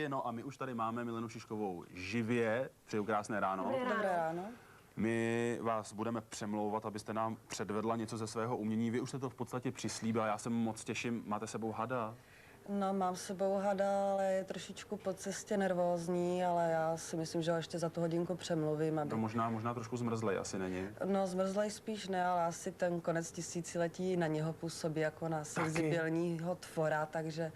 taky, no a my už tady máme Milenu Šiškovou živě. Přeju krásné ráno. Dobré ráno. My vás budeme přemlouvat, abyste nám předvedla něco ze svého umění. Vy už jste to v podstatě přislíbila, já se moc těším. Máte sebou hada? No, mám s sebou hada, ale je trošičku po cestě nervózní, ale já si myslím, že ho ještě za tu hodinku přemluvím. Aby... No možná trošku zmrzlej asi není. No, zmrzlej spíš ne, ale asi ten konec tisíciletí na něho působí jako na senzibilního tvora, takže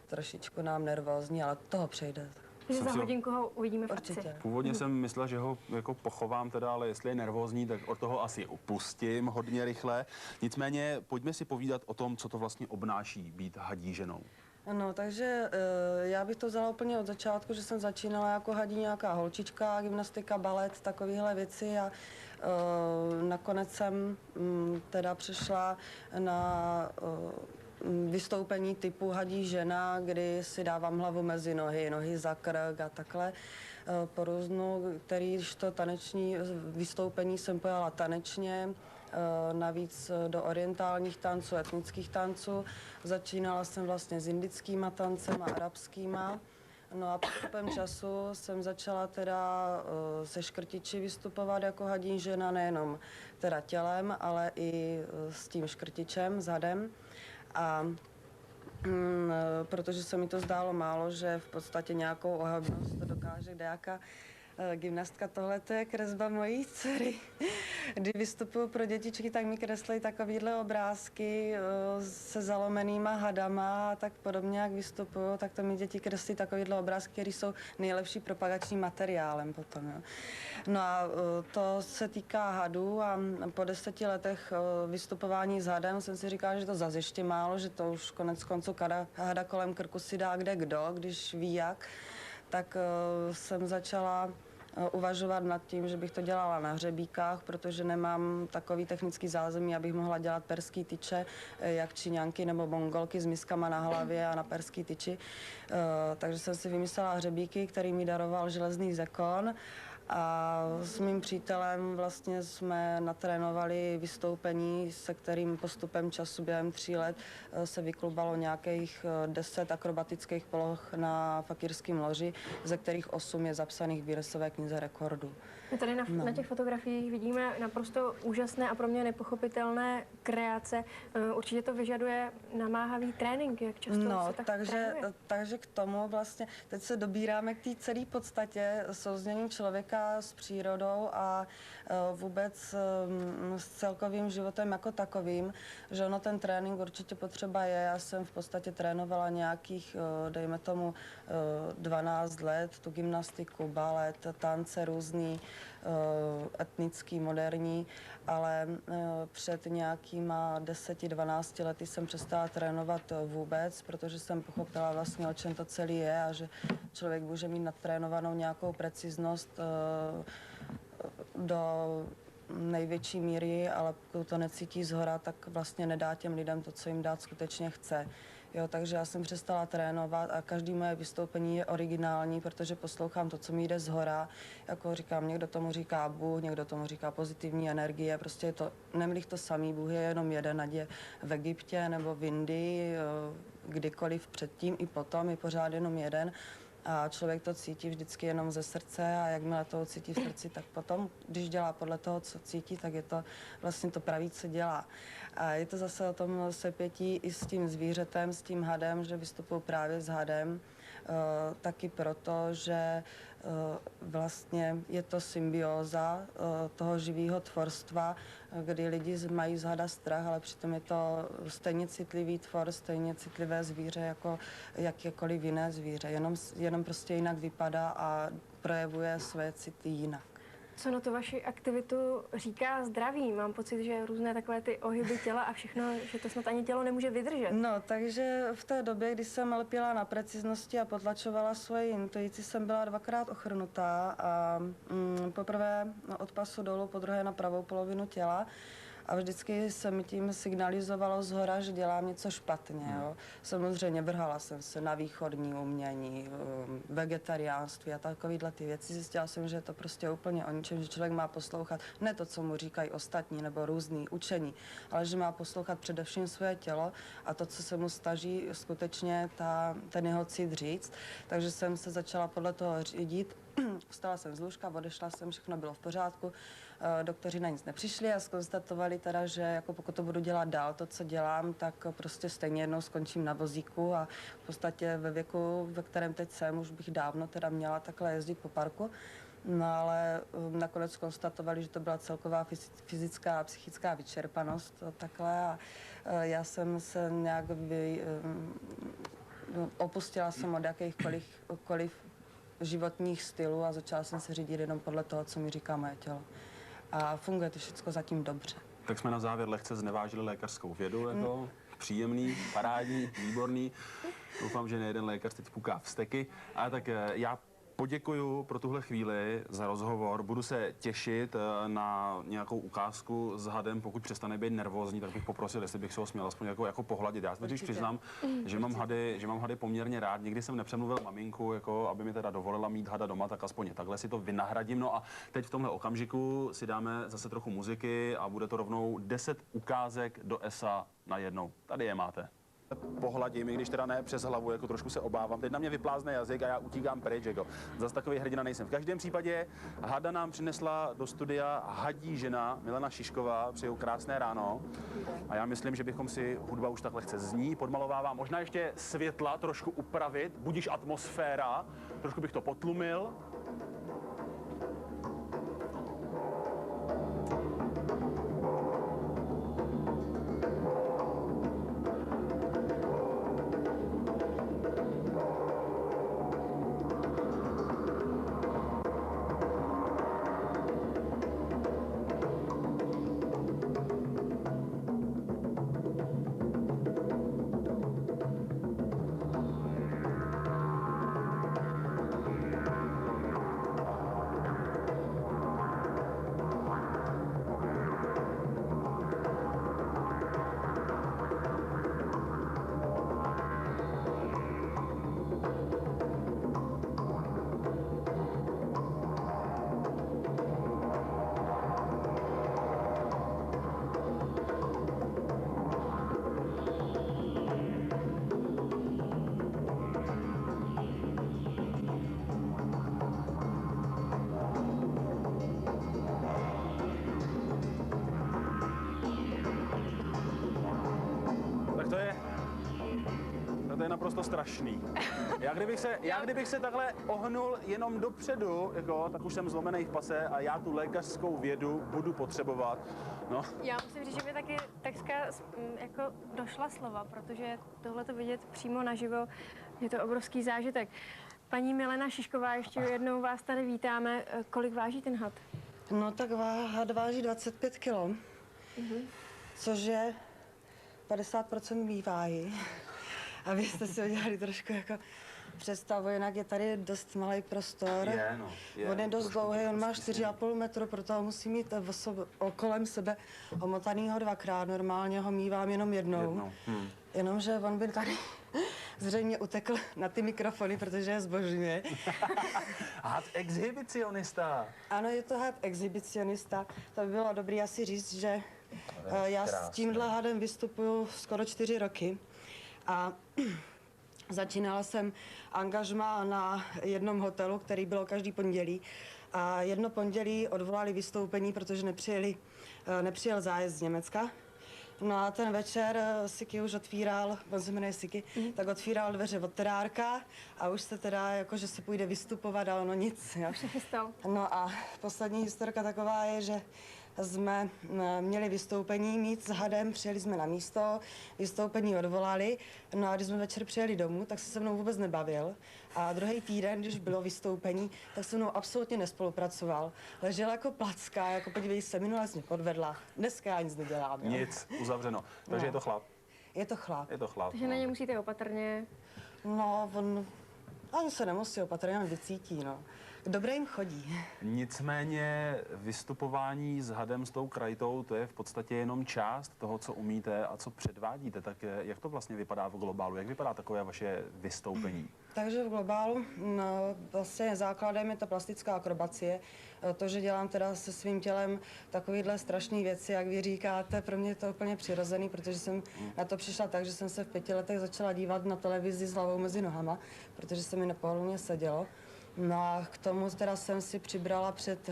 trošičku nám nervózní, ale toho přejde. Že za hodinku ho uvidíme v akci. Určitě. Původně jsem myslel, že ho jako pochovám teda, ale jestli je nervózní, tak od toho asi upustím hodně rychle. Nicméně pojďme si povídat o tom, co to vlastně obnáší být hadí ženou. No, takže já bych to vzala úplně od začátku, že jsem začínala jako hadí nějaká holčička, gymnastika, balet, takovéhle věci a nakonec jsem teda přešla na vystoupení typu hadí žena, kdy si dávám hlavu mezi nohy za krk a takhle po různu, kterýž to taneční vystoupení jsem pojala tanečně, navíc do orientálních tanců, etnických tanců. Začínala jsem vlastně s indickýma tancema, arabskýma. No a postupem času jsem začala teda se škrtiči vystupovat jako hadí žena, nejenom teda tělem, ale i s tím škrtičem, zadem. A protože se mi to zdálo málo, že v podstatě nějakou ohavnost dokáže kdejaká gymnastka. Tohle to je kresba mojí dcery. Když vystupuju pro dětičky, tak mi kreslí takovýhle obrázky se zalomenýma hadama a tak podobně, jak vystupuju, tak to mi děti kreslí takovýhle obrázky, které jsou nejlepší propagačním materiálem potom. Jo. No a to se týká hadů a po 10 letech vystupování s hadem jsem si říkala, že to zase ještě málo, že to už konec konců hada kolem krku si dá kde kdo, když ví jak, tak jsem začala uvažovat nad tím, že bych to dělala na hřebíkách, protože nemám takový technický zázemí, abych mohla dělat perský tyče, jak Číňanky nebo Mongolky s miskama na hlavě a na perský tyči. Takže jsem si vymyslela hřebíky, který mi daroval železný zekon. A s mým přítelem vlastně jsme natrénovali vystoupení, se kterým postupem času během 3 let se vyklubalo nějakých 10 akrobatických poloh na fakírském loži, ze kterých 8 je zapsaných v Guinnessové knize rekordů. My tady na těch fotografiích vidíme naprosto úžasné a pro mě nepochopitelné kreace. Určitě to vyžaduje namáhavý trénink, jak často se tak trénuje? Takže k tomu vlastně teď se dobíráme k té celé podstatě souznění člověka s přírodou a vůbec s celkovým životem jako takovým, že ono ten trénink určitě potřeba je. Já jsem v podstatě trénovala nějakých, dejme tomu, 12 let, tu gymnastiku, balet, tance různý, etnický, moderní, ale před nějakýma 10-12 lety jsem přestala trénovat vůbec, protože jsem pochopila vlastně, o čem to celé je a že člověk může mít natrénovanou nějakou preciznost do největší míry, ale pokud to necítí zhora, tak vlastně nedá těm lidem to, co jim dát skutečně chce. Jo, takže já jsem přestala trénovat a každý moje vystoupení je originální, protože poslouchám to, co mi jde zhora. Jako říkám, někdo tomu říká Bůh, někdo tomu říká pozitivní energie, prostě je to, nemlich to samý, Bůh je jenom jeden, ať je v Egyptě nebo v Indii, kdykoliv předtím i potom, je pořád jenom jeden. A člověk to cítí vždycky jenom ze srdce a jakmile to cítí v srdci, tak potom, když dělá podle toho, co cítí, tak je to vlastně to praví, co dělá. A je to zase o tom sepětí i s tím zvířetem, s tím hadem, že vystupuji právě s hadem, taky proto, že vlastně je to symbióza toho živého tvorstva, kdy lidi mají z hada strach, ale přitom je to stejně citlivý tvor, stejně citlivé zvíře jako jakékoliv jiné zvíře, jenom prostě jinak vypadá a projevuje své city jinak. Co na tu vaši aktivitu říká zdraví? Mám pocit, že různé takové ty ohyby těla a všechno, že to snad ani tělo nemůže vydržet. No, takže v té době, kdy jsem lpěla na preciznosti a potlačovala svoji intuici, jsem byla 2krát ochrnutá a poprvé od pasu dolů, podruhé na pravou polovinu těla. a vždycky se mi tím signalizovalo zhora, že dělám něco špatně. Jo. Samozřejmě vrhala jsem se na východní umění, vegetariánství a takovýhle ty věci. Zjistila jsem, že je to prostě úplně o ničem, že člověk má poslouchat ne to, co mu říkají ostatní nebo různý učení, ale že má poslouchat především svoje tělo a to, co se mu staží skutečně ten jeho cit říct. Takže jsem se začala podle toho řídit. Vstala jsem z lůžka, odešla jsem, všechno bylo v pořádku. Doktoři na nic nepřišli a zkonstatovali teda, že jako pokud to budu dělat dál, to, co dělám, tak prostě stejně jednou skončím na vozíku a v podstatě ve věku, ve kterém teď jsem, už bych dávno teda měla takhle jezdit po parku. No ale nakonec konstatovali, že to byla celková fyzická a psychická vyčerpanost takhle a já jsem se nějak opustila jsem od jakýchkoliv životních stylů a začala jsem se řídit jenom podle toho, co mi říká moje tělo. A funguje to všechno zatím dobře. Tak jsme na závěr lehce znevážili lékařskou vědu, jako příjemný, parádní, výborný. Doufám, že nejeden lékař teď puká vzteky. Ale tak já poděkuju pro tuhle chvíli za rozhovor. Budu se těšit na nějakou ukázku s hadem. Pokud přestane být nervózní, tak bych poprosil, jestli bych se ho směl aspoň jako pohladit. Já si přiznám, že mám hady poměrně rád. Nikdy jsem nepřemluvil maminku, jako aby mi teda dovolila mít hada doma, tak aspoň takhle si to vynahradím. No a teď v tomhle okamžiku si dáme zase trochu muziky a bude to rovnou 10 ukázek do ESA na jednou. Tady je máte. Pohladím, i když teda ne přes hlavu, jako trošku se obávám. Teď na mě vyplázne jazyk a já utíkám pryč, jako. Zas takový hrdina nejsem. V každém případě hada nám přinesla do studia hadí žena Milena Šišková. Přeju krásné ráno. A já myslím, že bychom si, hudba už tak lehce zní, podmalovává, možná ještě světla trošku upravit, budíš atmosféra, trošku bych to potlumil. To je naprosto strašný. Já kdybych se takhle ohnul jenom dopředu, jako, tak už jsem zlomený v pase a já tu lékařskou vědu budu potřebovat. No. Já musím říct, že mi taky takřka jako došla slova, protože tohle to vidět přímo naživo, je to obrovský zážitek. Paní Milena Šišková, ještě jednou vás tady vítáme. Kolik váží ten had? No tak had váží 25 kg, což je 50% mý váhy. Abyste si udělali trošku jako představu, jinak je tady dost malý prostor. On je dost dlouhý, on má 4,5 metru, proto musí mít kolem sebe omotanýho dvakrát. Normálně ho mívám jenom jednou. Jenomže on by tady zřejmě utekl na ty mikrofony, protože je zbožňuje. Had exhibicionista. Ano, je to had exhibicionista. To by bylo dobré asi říct, že já s tímhle hadem vystupuju skoro 4 roky. A začínala jsem angažmá na jednom hotelu, který bylo každý pondělí. A jedno pondělí odvolali vystoupení, protože nepřijel zájezd z Německa. No a ten večer Siky už otvíral, on se jmenuje Siky, tak otvíral dveře od terárka a už se teda, jakože se půjde vystupovat a ono nic. Jo. Už se chystal. No a poslední historka taková je, že jsme měli vystoupení mít s hadem, přijeli jsme na místo, vystoupení odvolali, no a když jsme večer přijeli domů, tak se mnou vůbec nebavil. A druhý týden, když bylo vystoupení, tak se mnou absolutně nespolupracoval. Ležel jako placka, jako podívej se, minule jsi mě podvedla, dneska já nic nedělám. Jo. Nic, uzavřeno. Takže je to chlap. Je to chlap. Je to chlap. Takže na ně musíte opatrně. No, on ani se nemusí opatrně, on vycítí, no. Dobré jim chodí. Nicméně vystupování s hadem, s tou krajtou, to je v podstatě jenom část toho, co umíte a co předvádíte. Tak jak to vlastně vypadá v globálu? Jak vypadá takové vaše vystoupení? Takže v globálu vlastně základem je ta plastická akrobacie. To, že dělám teda se svým tělem takovýhle strašné věci, jak vy říkáte, pro mě je to úplně přirozený, protože jsem na to přišla tak, že jsem se v 5 letech začala dívat na televizi s hlavou mezi nohama, protože se mi nepohodlně sedělo. No a k tomu teda jsem si přibrala před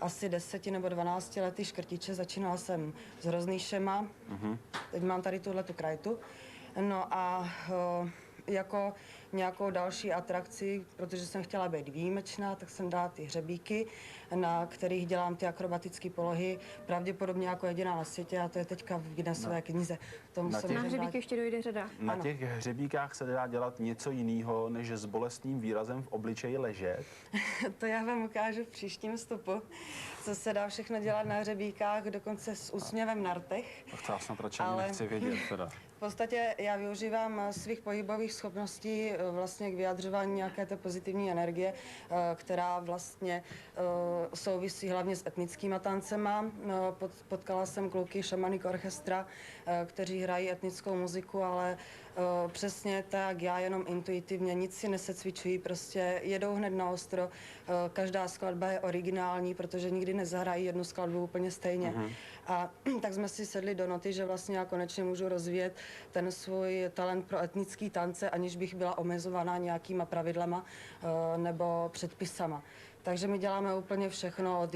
asi 10 nebo 12 lety škrtiče. Začínala jsem s hroznýšema, teď mám tady tuhletu krajtu. No a jako nějakou další atrakci, protože jsem chtěla být výjimečná, tak jsem dala ty hřebíky, na kterých dělám ty akrobatické polohy, pravděpodobně jako jediná na světě, a to je teďka v Guinnessové knize. Tomu Na jsem těch- Na můžem hřebík dát- ještě dojde řada. Na Ano. těch hřebíkách se dá dělat něco jiného, než s bolestným výrazem v obličeji ležet. To já vám ukážu v příštím vstupu, co se dá všechno dělat na hřebíkách, dokonce s úsměvem na rtech. To já snad radši ani Ale- nechci vědět teda. V podstatě já využívám svých pohybových schopností vlastně k vyjadřování nějaké té pozitivní energie, která vlastně souvisí hlavně s etnickýma tancema. Potkala jsem kluky Šamanik orchestra, kteří hrají etnickou muziku, ale přesně tak, já jenom intuitivně, nic si nesecvičují, prostě jedou hned na ostro. Každá skladba je originální, protože nikdy nezahrají jednu skladbu úplně stejně. A tak jsme si sedli do noty, že vlastně já konečně můžu rozvíjet ten svůj talent pro etnický tance, aniž bych byla omezovaná nějakýma pravidlama nebo předpisama. Takže my děláme úplně všechno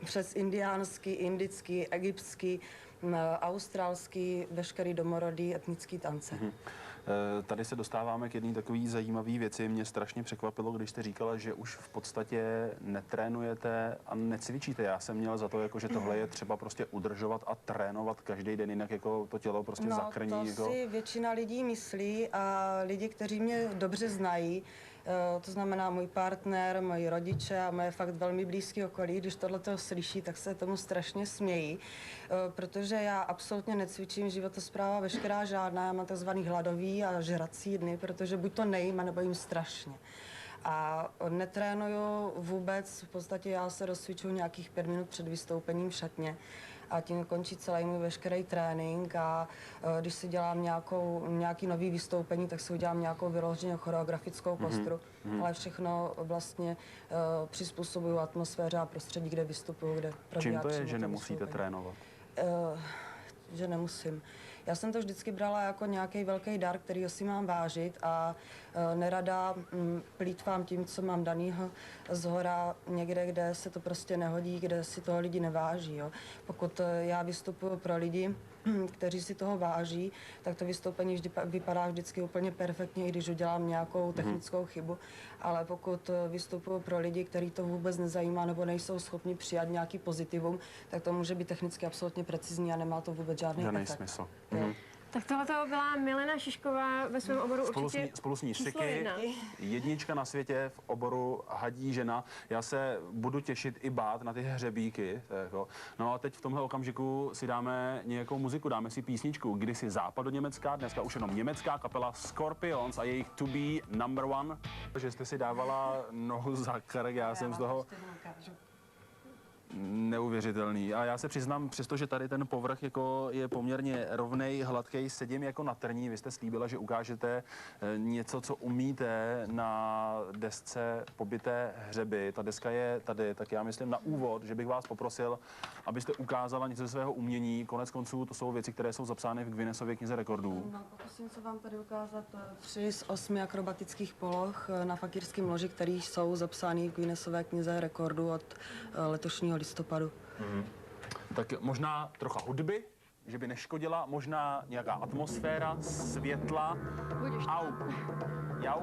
přes indiánský, indický, egyptský, australský, veškerý domorodý etnický tance. Tady se dostáváme k jedné takové zajímavé věci. Mě strašně překvapilo, když jste říkala, že už v podstatě netrénujete a necvičíte. Já jsem měl za to, jako, že tohle je třeba prostě udržovat a trénovat každý den, jinak jako to tělo prostě zakrní. To Jako... si většina lidí myslí a lidi, kteří mě dobře znají, to znamená můj partner, moji rodiče a moje fakt velmi blízké okolí, když tohleto slyší, tak se tomu strašně smějí, protože já absolutně necvičím životospráva veškerá žádná, já mám takzvaný hladový a žrací dny, protože buď to nejím, nebo jim strašně. A netrénuju vůbec, v podstatě já se rozcvičuju nějakých 5 minut před vystoupením v šatně a tím končí celý můj veškerý trénink a když si dělám nějaký nový vystoupení, tak si udělám nějakou vyloženě choreografickou kostru, ale všechno vlastně přizpůsobuju atmosféře a prostředí, kde vystupuju, kde probíhá. Čím to je, přímo že to nemusíte vystoupení. trénovat? Že nemusím. Já jsem to vždycky brala jako nějaký velký dar, který si mám vážit a nerada plýtvám tím, co mám danýho zhora někde, kde se to prostě nehodí, kde si toho lidi neváží. Jo. Pokud já vystupuju pro lidi, kteří si toho váží, tak to vystoupení vypadá vždycky úplně perfektně, i když udělám nějakou technickou chybu. Ale pokud vystupuju pro lidi, který to vůbec nezajímá nebo nejsou schopni přijat nějaký pozitivum, tak to může být technicky absolutně precizní a nemá to vůbec žádný Žádný efekt. smysl. Jo. Tak tohle byla Milena Šišková ve svém oboru určitě Spolu s ní číslo Siky, 1. jednička na světě v oboru hadí žena. Já se budu těšit i bát na ty hřebíky. Jako. No a teď v tomhle okamžiku si dáme nějakou muziku, dáme si písničku, kdysi západoněmecká, dneska už jenom německá kapela Scorpions a jejich To Be Number One. Že jste si dávala nohu za krk, já jsem z toho neuvěřitelný. A já se přiznám, přestože tady ten povrch jako je poměrně rovnej, hladký, sedím jako na trní. Vy jste slíbila, že ukážete něco, co umíte na desce Pobité hřeby. Ta deska je tady, tak já myslím na úvod, že bych vás poprosil, abyste ukázala něco ze svého umění. Konec konců to jsou věci, které jsou zapsány v Guinnessově knize rekordů. No, pokusím se vám tady ukázat 3 z 8 akrobatických poloh na fakírském loži, které jsou zapsány v Guinnessové knize rekordů od letošního listopadu. Tak možná trocha hudby, že by neškodila, možná nějaká atmosféra, světla. Au. Jau.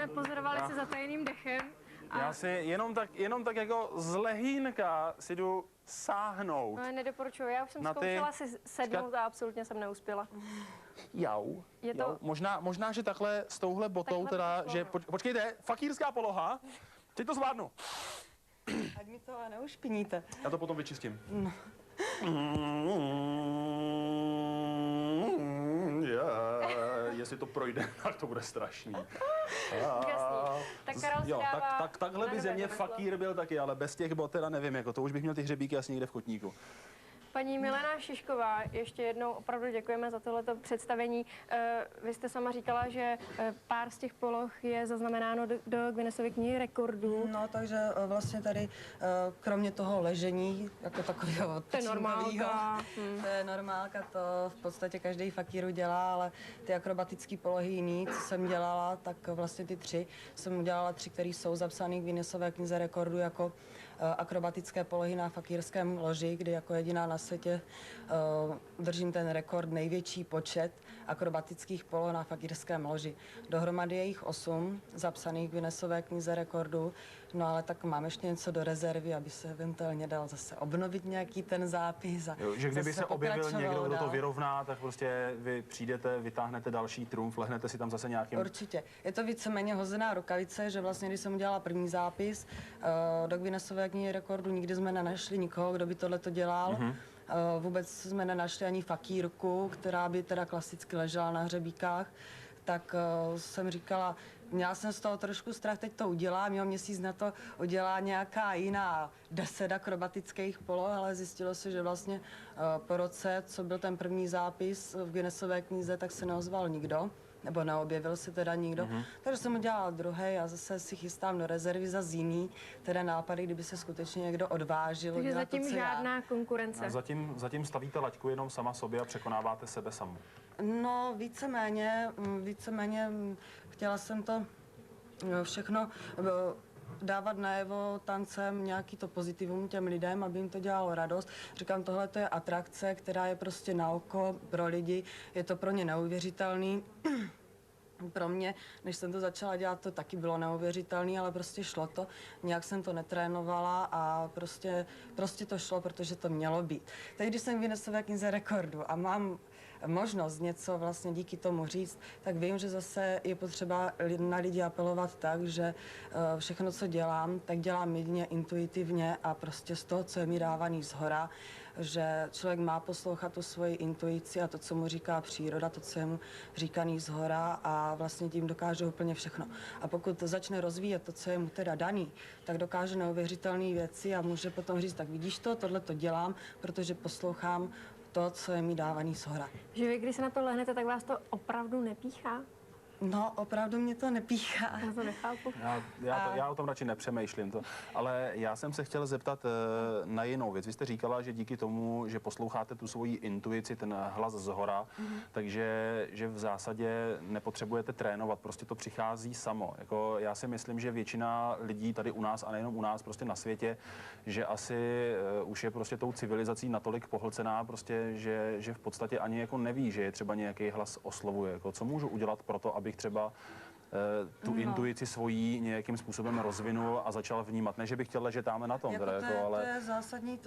budeme pozorovat se zatajeným dechem. Já si jenom tak jako z lehínka si jdu sáhnout. No, nedoporučuju, já už jsem Na ty- zkoušela si sednout a absolutně jsem neuspěla. Jau. Je to- Jau. Možná, že takhle s touhle botou Takhle teda, by to že šlo. počkejte, fakírská poloha. Teď to zvládnu. Ať mi to ale neušpiníte. Já to potom vyčistím. Jestli to projde, tak to bude strašný. Úžasný. Tak Karel si Jo, dává takhle by na ze nebe mě to vyšlo. fakír byl taky, ale bez těch bot teda nevím, jako to už bych měl ty hřebíky asi někde v kotníku. Paní Milena Šišková, ještě jednou opravdu děkujeme za tohleto představení. Vy jste sama říkala, že pár z těch poloh je zaznamenáno do Guinnessovy knihy rekordů. No, takže vlastně tady, kromě toho ležení, jako takového To je normálka. to je normálka, to v podstatě každý fakíru dělá, ale ty akrobatické polohy jiný, co jsem dělala, tak vlastně ty 3, jsem udělala 3, které jsou zapsané v Guinnessové knize rekordů jako akrobatické polohy na fakírském loži, kdy jako jediná na světě držím ten rekord, největší počet akrobatických poloh na fakírském loži. Dohromady je jich 8 zapsaných v Guinnessové knize rekordů, no ale tak mám ještě něco do rezervy, aby se eventuálně dal zase obnovit nějaký ten zápis. A Jo, že kdyby zase se objevil pokračoval někdo, kdo to dál. vyrovná, tak prostě vy přijdete, vytáhnete další trumf, lehnete si tam zase nějakým... Určitě. Je to víceméně hozená rukavice, že vlastně, když jsem udělala první zápis do Guinnessové knihy rekordů, nikdy jsme nenašli nikoho, kdo by tohleto dělal. Vůbec jsme nenašli ani fakírku, která by teda klasicky ležela na hřebíkách. Tak jsem říkala, měla jsem z toho trošku strach, teď to udělám, jo, měsíc na to udělá nějaká jiná 10 akrobatických poloh, ale zjistilo se, že vlastně po roce, co byl ten první zápis v Guinnessové knize, tak se neozval nikdo. Nebo neobjevil se teda nikdo. Takže jsem udělala druhý a zase si chystám do rezervy za jiný, teda nápady, kdyby se skutečně někdo odvážil. Takže udělat to, zatím co já. žádná konkurence. Zatím stavíte laťku jenom sama sobě a překonáváte sebe samu. No, víceméně chtěla jsem to všechno dávat najevo tancem nějaký to pozitivum těm lidem, aby jim to dělalo radost. Říkám, tohle to je atrakce, která je prostě na oko pro lidi, je to pro ně neuvěřitelný. Pro mě, než jsem to začala dělat, to taky bylo neuvěřitelné, ale prostě šlo to. Nějak jsem to netrénovala a prostě to šlo, protože to mělo být. Teď, když jsem v Guinnessové knize rekordů a mám možnost něco vlastně díky tomu říct, tak vím, že zase je potřeba na lidi apelovat tak, že všechno, co dělám, tak dělám jedině intuitivně a prostě z toho, co je mi dávaný zhora, že člověk má poslouchat tu svoji intuici a to, co mu říká příroda, to, co je mu říkaný zhora a vlastně tím dokáže úplně všechno. A pokud začne rozvíjet to, co je mu teda daný, tak dokáže neuvěřitelné věci a může potom říct, tak vidíš to, tohle to dělám, protože poslouchám to, co je mi dávaný zhora. Že vy, když se na to lehnete, tak vás to opravdu nepíchá? No, opravdu mě to nepíchá. Já to nechápu. Já o tom radši nepřemýšlím. Ale já jsem se chtěl zeptat na jinou věc. Vy jste říkala, že díky tomu, že posloucháte tu svoji intuici, ten hlas zhora, takže že v zásadě nepotřebujete trénovat, prostě to přichází samo. Jako já si myslím, že většina lidí tady u nás a nejenom u nás, prostě na světě, že asi už je prostě tou civilizací natolik pohlcená, prostě, že v podstatě ani jako neví, že je třeba nějaký hlas oslovuje. Jako, co můžu udělat pro to, abych třeba tu intuici svojí nějakým způsobem rozvinul a začal vnímat. Ne, že bych chtěl ležet tamhle na tom, Jako teda, jako, ale... to je zásadní,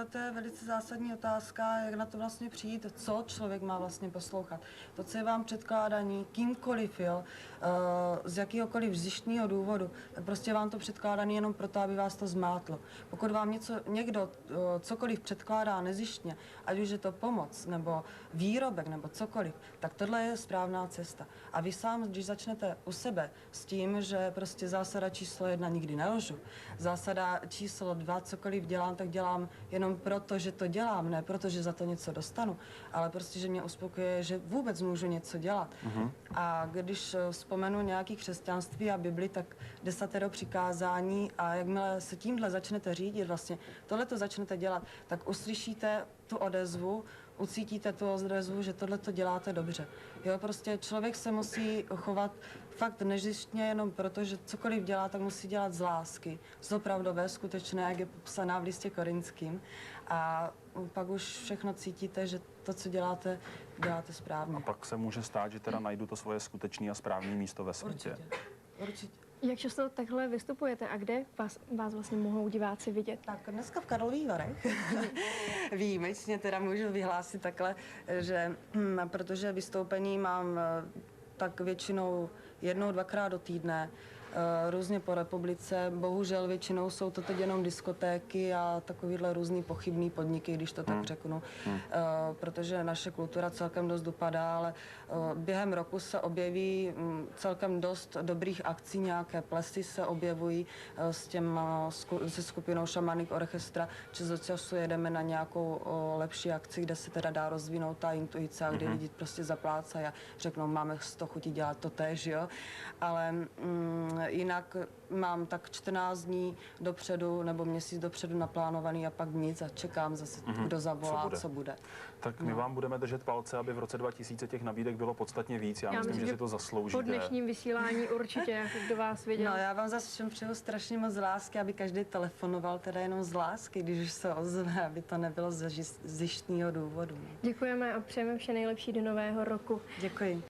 to je velice zásadní otázka, jak na to vlastně přijít, co člověk má vlastně poslouchat. To, co je vám předkládaný kýmkoliv, jo, z jakýhokoliv zištního důvodu, tak prostě vám to předkládaný jenom proto, aby vás to zmátlo. Pokud vám někdo cokoliv předkládá nezištně, ať už je to pomoc, nebo výrobek, nebo cokoliv, tak tohle je správná cesta. A vy sám, když začnete u sebe s tím, že prostě zásada číslo 1 nikdy nelžu, zásada číslo 2, cokoliv dělám, tak dělám jenom proto, že to dělám, ne proto, že za to něco dostanu, ale prostě, že mě uspokojuje, že vůbec můžu něco dělat. A když vzpomenu nějaký křesťanství a Bibli, tak 10 přikázání a jakmile se tímhle začnete řídit, vlastně tohleto začnete dělat, tak uslyšíte tu odezvu, ucítíte tu odezvu, že tohle to děláte dobře. Jo, prostě člověk se musí chovat fakt nezištně jenom proto, že cokoliv dělá, tak musí dělat z lásky. Z opravdové, skutečné, jak je popsaná v listě Korinským. A pak už všechno cítíte, že to, co děláte, děláte správně. A pak se může stát, že teda najdu to svoje skutečné a správné místo ve světě. Určitě. Určitě. Jak často takhle vystupujete a kde vás vlastně mohou diváci vidět? Tak dneska v Karlových Varech výjimečně teda můžu vyhlásit takhle, že protože vystoupení mám tak většinou jednou, dvakrát do týdne, různě po republice. Bohužel většinou jsou to teď jenom diskotéky a takovýhle různý pochybný podniky, když to tak řeknu, protože naše kultura celkem dost dopadá, ale během roku se objeví celkem dost dobrých akcí, nějaké plesy se objevují se skupinou Shamanic Orchestra, čas od času jedeme na nějakou lepší akci, kde se teda dá rozvinout ta intuice a kde lidi prostě zaplácají a řeknou, máme z toho chutí dělat to též, jo. Ale jinak mám tak 14 dní dopředu nebo měsíc dopředu naplánovaný a pak nic a čekám zase, kdo zavolá, co bude. Tak my vám budeme držet palce, aby v roce 2000 těch nabídek bylo podstatně víc. Já myslím, že si to zasloužíte. Po dnešním vysílání určitě, kdo vás viděl. No, já vám zase všem přeju strašně moc lásky, aby každý telefonoval teda jenom z lásky, když už se ozve, aby to nebylo z zištního důvodu. Děkujeme a přejeme vše nejlepší do nového roku. Děkuji.